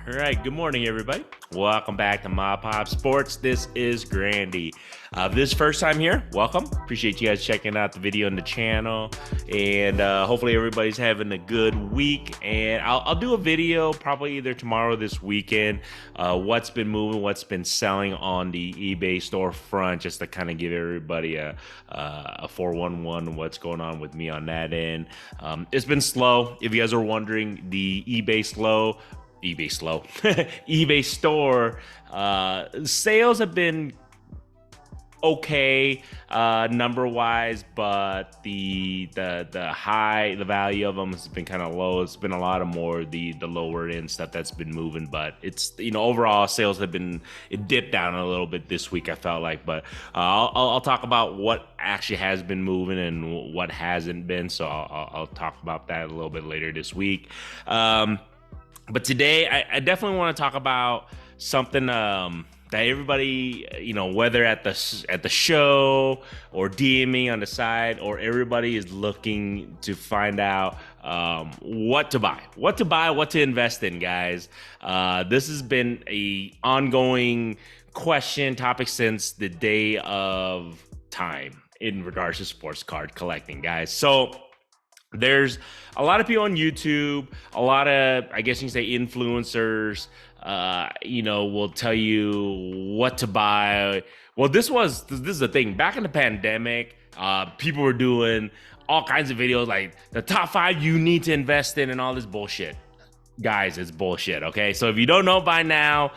All right, good morning, everybody. Welcome back to MAPOP Sports. This is Grandy. This first time here, welcome. Appreciate you guys checking out the video on the channel, and hopefully everybody's having a good week. And I'll do a video probably either tomorrow or this weekend, what's been moving, what's been selling on the eBay storefront, just to kind of give everybody a 411 what's going on with me on that end. It's been slow. If you guys are wondering, the eBay store sales have been okay number wise, but the value of them has been kind of low. It's been a lot of more the lower end stuff that's been moving, but it's, overall sales have been, it dipped down a little bit this week, I felt like. But I'll talk about what actually has been moving and what hasn't been, so I'll talk about that a little bit later this week. But today I definitely want to talk about something that everybody, whether at the show or DMing on the side, or everybody is looking to find out what to buy, what to invest in, guys. This has been a ongoing topic since the day of time in regards to sports card collecting, guys. So there's a lot of people on YouTube, a lot of, I guess you can say, influencers, will tell you what to buy. Well, this is the thing. Back in the pandemic, people were doing all kinds of videos like the top 5 you need to invest in and all this bullshit. Guys, it's bullshit, okay? So if you don't know by now,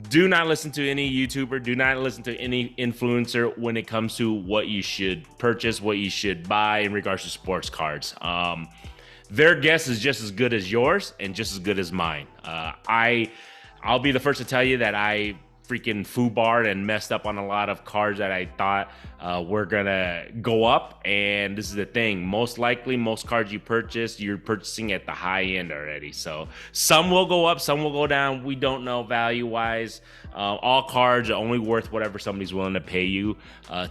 do not listen to any YouTuber, do not listen to any influencer when it comes to what you should purchase, what you should buy in regards to sports cards. Their guess is just as good as yours and just as good as mine. I'll be the first to tell you that I freaking foobarred and messed up on a lot of cards that I thought were gonna go up. And this is the thing, most likely most cards you purchase, you're purchasing at the high end already. So some will go up, some will go down. We don't know value wise. All cards are only worth whatever somebody's willing to pay you,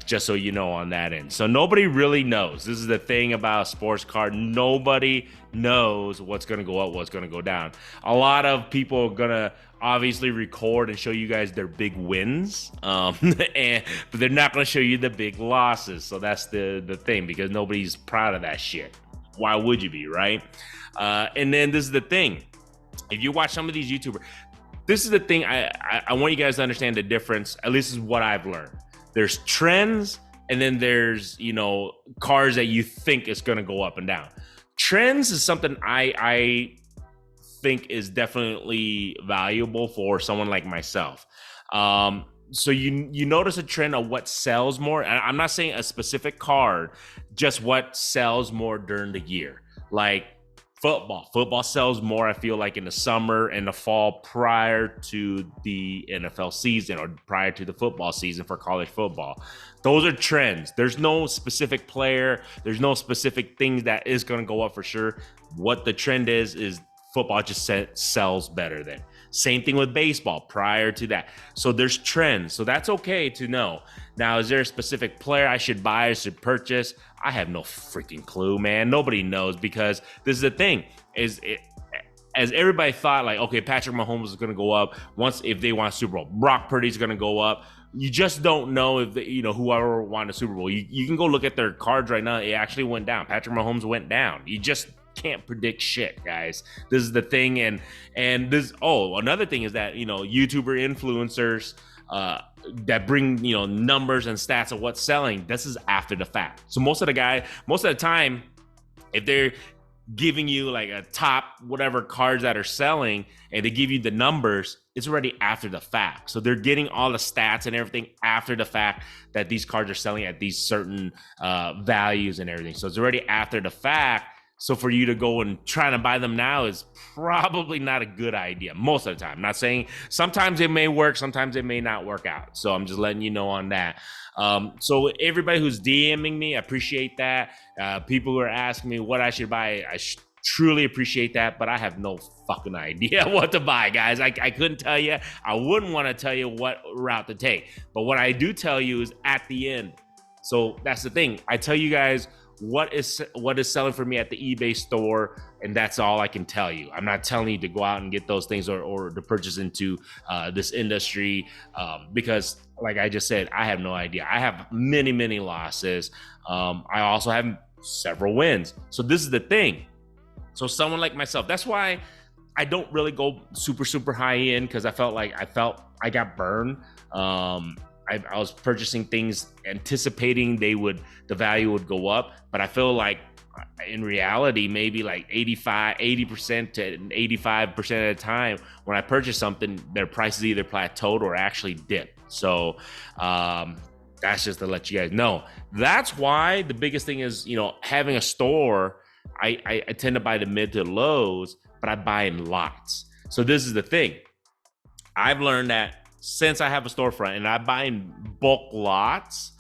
just so you know on that end. So nobody really knows. This is the thing about a sports card. Nobody knows what's gonna go up, what's gonna go down. A lot of people are gonna obviously record and show you guys their big wins, but they're not going to show you the big losses. So that's the thing, because nobody's proud of that shit. Why would you be, right? And then this is the thing, if you watch some of these YouTubers, this is the thing, I want you guys to understand the difference. At least is what I've learned. There's trends, and then there's cards that you think is going to go up and down. Trends is something I think is definitely valuable for someone like myself. So you notice a trend of what sells more. And I'm not saying a specific card, just what sells more during the year. Like football sells more, I feel like, in the summer and the fall prior to the NFL season, or prior to the football season for college football. Those are trends. There's no specific player, there's no specific thing that is going to go up for sure. What the trend is football just sells better then. Same thing with baseball prior to that. So there's trends. So that's okay to know. Now, is there a specific player I should buy or should purchase? I have no freaking clue, man. Nobody knows, because this is the thing. As everybody thought, like, okay, Patrick Mahomes is going to go up if they want a Super Bowl. Brock Purdy's going to go up. You just don't know if whoever won a Super Bowl. You can go look at their cards right now. It actually went down. Patrick Mahomes went down. You just can't predict shit, guys. This is the thing. And this, another thing is that YouTuber influencers that bring numbers and stats of what's selling, this is after the fact. So most of the time, if they're giving you like a top whatever cards that are selling and they give you the numbers, it's already after the fact. So they're getting all the stats and everything after the fact that these cards are selling at these certain values and everything. So it's already after the fact. So for you to go and try to buy them now is probably not a good idea most of the time. I'm not saying, sometimes it may work, sometimes it may not work out. So I'm just letting you know on that. So everybody who's DMing me, I appreciate that. People who are asking me what I should buy, I truly appreciate that, but I have no fucking idea what to buy, guys. I couldn't tell you. I wouldn't want to tell you what route to take. But what I do tell you is at the end. So that's the thing. I tell you guys what is selling for me at the eBay store, and that's all I can tell you. I'm not telling you to go out and get those things or to purchase into this industry, because like I just said, I have no idea. I have many losses. I also have several wins. So this is the thing. So someone like myself, that's why I don't really go super high end, because I felt I got burned. I was purchasing things anticipating the value would go up, but I feel like in reality, maybe like 80% to 85% of the time when I purchase something, their prices either plateaued or actually dipped. So that's just to let you guys know. That's why the biggest thing is, having a store. I tend to buy the mid to lows, but I buy in lots. So this is the thing. I've learned that since I have a storefront and I buy in bulk lots,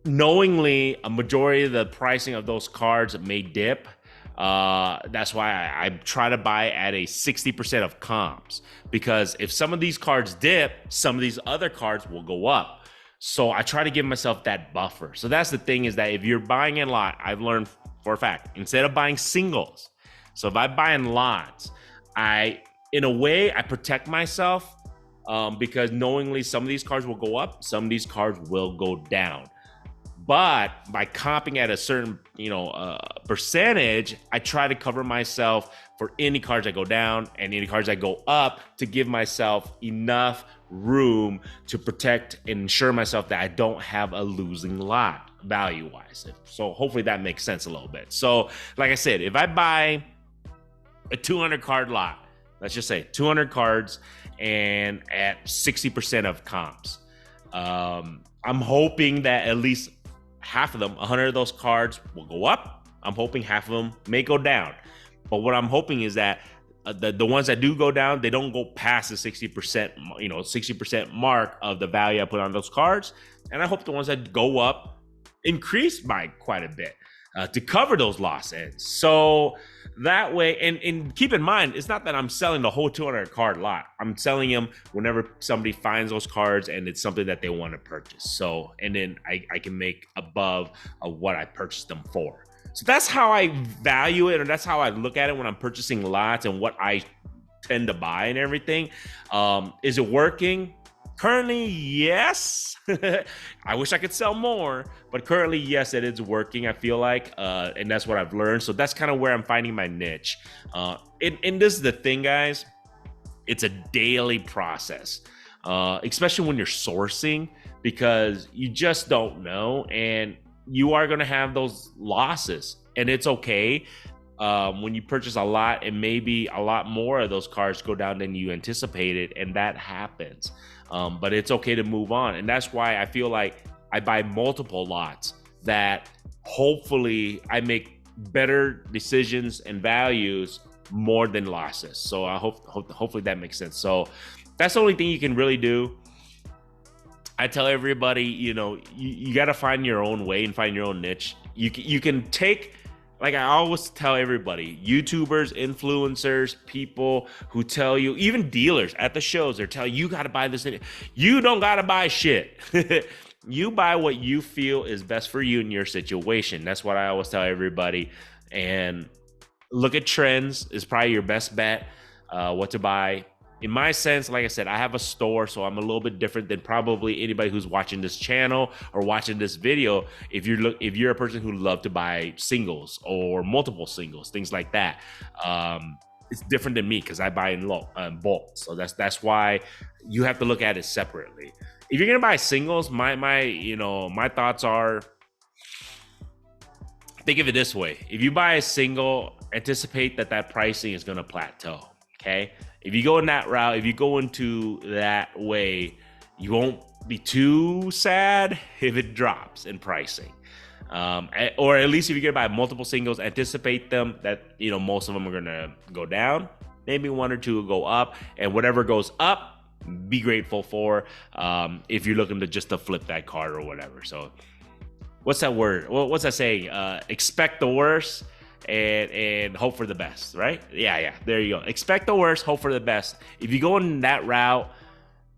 knowingly a majority of the pricing of those cards may dip. That's why I try to buy at a 60% of comps, because if some of these cards dip, some of these other cards will go up. So I try to give myself that buffer. So that's the thing, is that if you're buying in lot, I've learned for a fact, instead of buying singles, so if I buy in lots, in a way, I protect myself, because knowingly some of these cards will go up, some of these cards will go down. But by comping at a certain, percentage, I try to cover myself for any cards that go down and any cards that go up, to give myself enough room to protect and ensure myself that I don't have a losing lot value-wise. So hopefully that makes sense a little bit. So like I said, if I buy a 200 card lot, let's just say 200 cards and at 60% of comps, I'm hoping that at least half of them, 100 of those cards will go up. I'm hoping half of them may go down. But what I'm hoping is that the ones that do go down, they don't go past the 60% mark of the value I put on those cards. And I hope the ones that go up increase by quite a bit to cover those loss ends. So that way, and keep in mind, it's not that I'm selling the whole 200 card lot. I'm selling them whenever somebody finds those cards and it's something that they want to purchase. So, and then I can make above of what I purchased them for. So that's how I value it, or that's how I look at it when I'm purchasing lots and what I tend to buy and everything. Is it working? Currently, yes. I wish I could sell more, but currently, yes, it is working, I feel like, and that's what I've learned. So that's kind of where I'm finding my niche. And this is the thing, guys. It's a daily process, especially when you're sourcing, because you just don't know, and you are going to have those losses, and it's okay. When you purchase a lot, and maybe a lot more of those cards go down than you anticipated, and that happens. But it's okay to move on. And that's why I feel like I buy multiple lots, that hopefully I make better decisions and values more than losses. So I hopefully that makes sense. So that's the only thing you can really do. I tell everybody, you got to find your own way and find your own niche. You can take, like I always tell everybody, YouTubers, influencers, people who tell you, even dealers at the shows, they're telling you got to buy this. You don't got to buy shit. You buy what you feel is best for you in your situation. That's what I always tell everybody. And look at trends is probably your best bet, what to buy. In my sense, like I said, I have a store, so I'm a little bit different than probably anybody who's watching this channel or watching this video. If you're a person who loves to buy singles or multiple singles, things like that, it's different than me, because I buy in bulk. So that's why you have to look at it separately. If you're gonna buy singles, my thoughts are, think of it this way: if you buy a single, anticipate that pricing is gonna plateau. Okay. If you go in that route, if you go into that way, you won't be too sad if it drops in pricing. Or at least if you're gonna buy multiple singles, anticipate them that, most of them are gonna go down. Maybe one or two will go up, and whatever goes up, be grateful for, if you're looking to flip that card or whatever. So what's that word? What's that saying? Expect the worst and hope for the best, right? Yeah, there you go. Expect the worst, hope for the best. If you go in that route,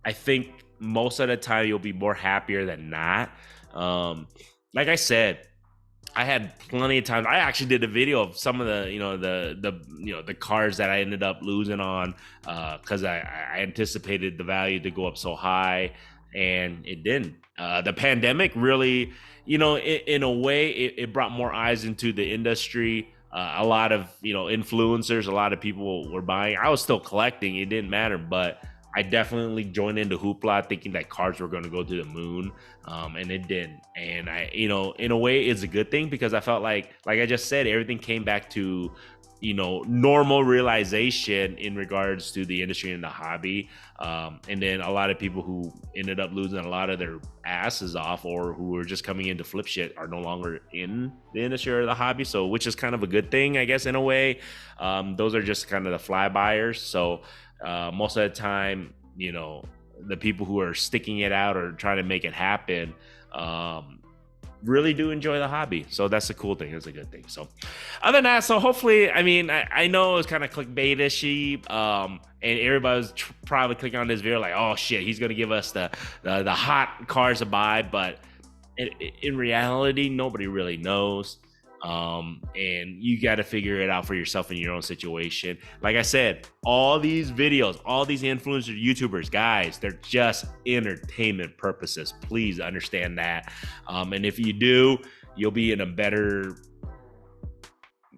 I think most of the time you'll be more happier than not. Like I said, I had plenty of times. I actually did a video of some of the, the cards that I ended up losing on, because I anticipated the value to go up so high, and it didn't. The pandemic really, in a way, it brought more eyes into the industry. A lot of, influencers, a lot of people were buying. I was still collecting. It didn't matter, but I definitely joined into hoopla thinking that cards were going to go to the moon, and it didn't. And I, in a way, it's a good thing, because I felt like I just said, everything came back to, normal realization in regards to the industry and the hobby. And then a lot of people who ended up losing a lot of their asses off, or who were just coming in to flip shit, are no longer in the industry or the hobby. So, which is kind of a good thing, I guess, in a way. Those are just kind of the fly buyers. So, most of the time, the people who are sticking it out or trying to make it happen, really do enjoy the hobby. So that's a cool thing. It's a good thing. So other than that, so hopefully, I know it's kind of clickbaitish, and everybody's probably clicking on this video like, oh shit, he's gonna give us the hot cars to buy, but in reality, nobody really knows. And you got to figure it out for yourself in your own situation. Like I said, all these videos, all these influencer YouTubers, guys, they're just entertainment purposes. Please understand that. And if you do, you'll be in a better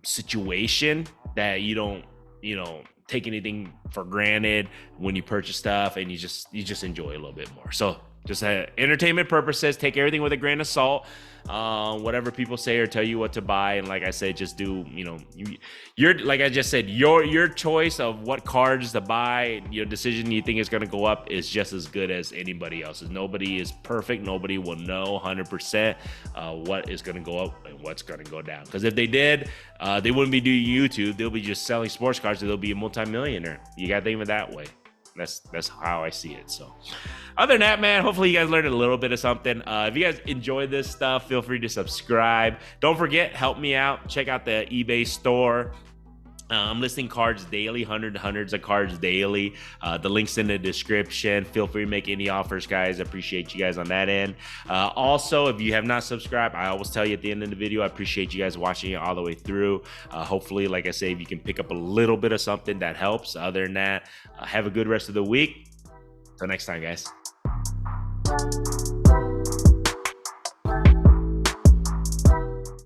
situation, that you don't, take anything for granted when you purchase stuff, and you just enjoy a little bit more. So just entertainment purposes, take everything with a grain of salt. Whatever people say or tell you what to buy, and like I said, just do, you're, like I just said, your choice of what cards to buy, your decision you think is going to go up, is just as good as anybody else's. Nobody is perfect. Nobody will know 100% what is going to go up and what's going to go down, because if they did, they wouldn't be doing YouTube. They'll be just selling sports cards, and they'll be a multimillionaire. You got to think of it that way. That's how I see it. So other than that, man, hopefully you guys learned a little bit of something. If you guys enjoyed this stuff, feel free to subscribe. Don't forget, help me out. Check out the eBay store. I'm listing cards daily, hundreds of cards daily. The link's in the description. Feel free to make any offers, guys. I appreciate you guys on that end. Also, if you have not subscribed, I always tell you at the end of the video, I appreciate you guys watching it all the way through. Hopefully, like I say, if you can pick up a little bit of something that helps. Other than that, have a good rest of the week. Till next time, guys.